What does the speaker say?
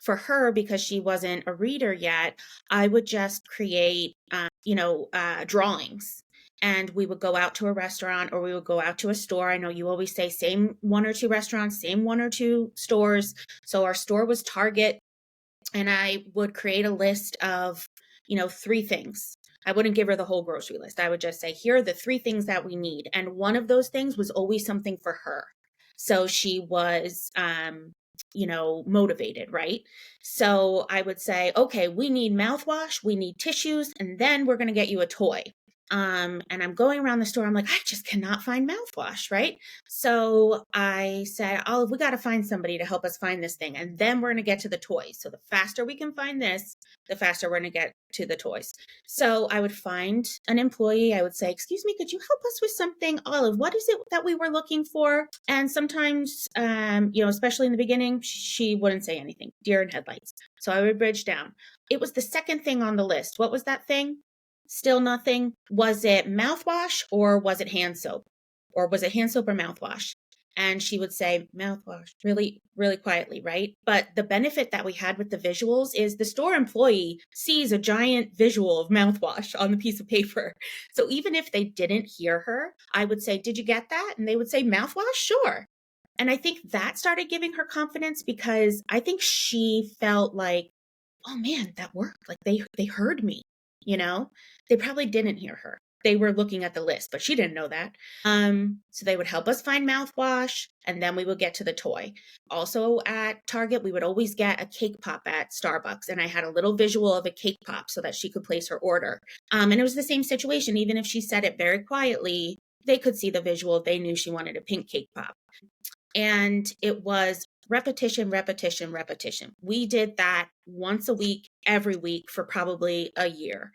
for her, because she wasn't a reader yet, I would just create, drawings. And we would go out to a restaurant or we would go out to a store. I know you always say same one or two restaurants, same one or two stores. So our store was Target, and I would create a list of, three things. I wouldn't give her the whole grocery list. I would just say, here are the three things that we need. And one of those things was always something for her. So she was, motivated, right? So I would say, okay, we need mouthwash, we need tissues, and then we're going to get you a toy. And I'm going around the store. I'm like, I just cannot find mouthwash, right? So I said, Olive, we got to find somebody to help us find this thing. And then we're going to get to the toys. So the faster we can find this, the faster we're going to get to the toys. So I would find an employee. I would say, excuse me, could you help us with something? Olive, what is it that we were looking for? And sometimes, especially in the beginning, she wouldn't say anything. Deer in headlights. So I would bridge down. It was the second thing on the list. What was that thing? Still nothing. Was it mouthwash or was it hand soap? Or was it hand soap or mouthwash? And she would say mouthwash really, really quietly, right? But the benefit that we had with the visuals is the store employee sees a giant visual of mouthwash on the piece of paper. So even if they didn't hear her, I would say, did you get that? And they would say mouthwash? Sure. And I think that started giving her confidence, because I think she felt like, oh man, that worked. Like they heard me, you know? They probably didn't hear her. They were looking at the list, but she didn't know that. So they would help us find mouthwash, and then we would get to the toy. Also at Target, we would always get a cake pop at Starbucks, and I had a little visual of a cake pop so that she could place her order. And it was the same situation. Even if she said it very quietly, they could see the visual. They knew she wanted a pink cake pop. And it was repetition, repetition, repetition. We did that once a week, every week for probably a year.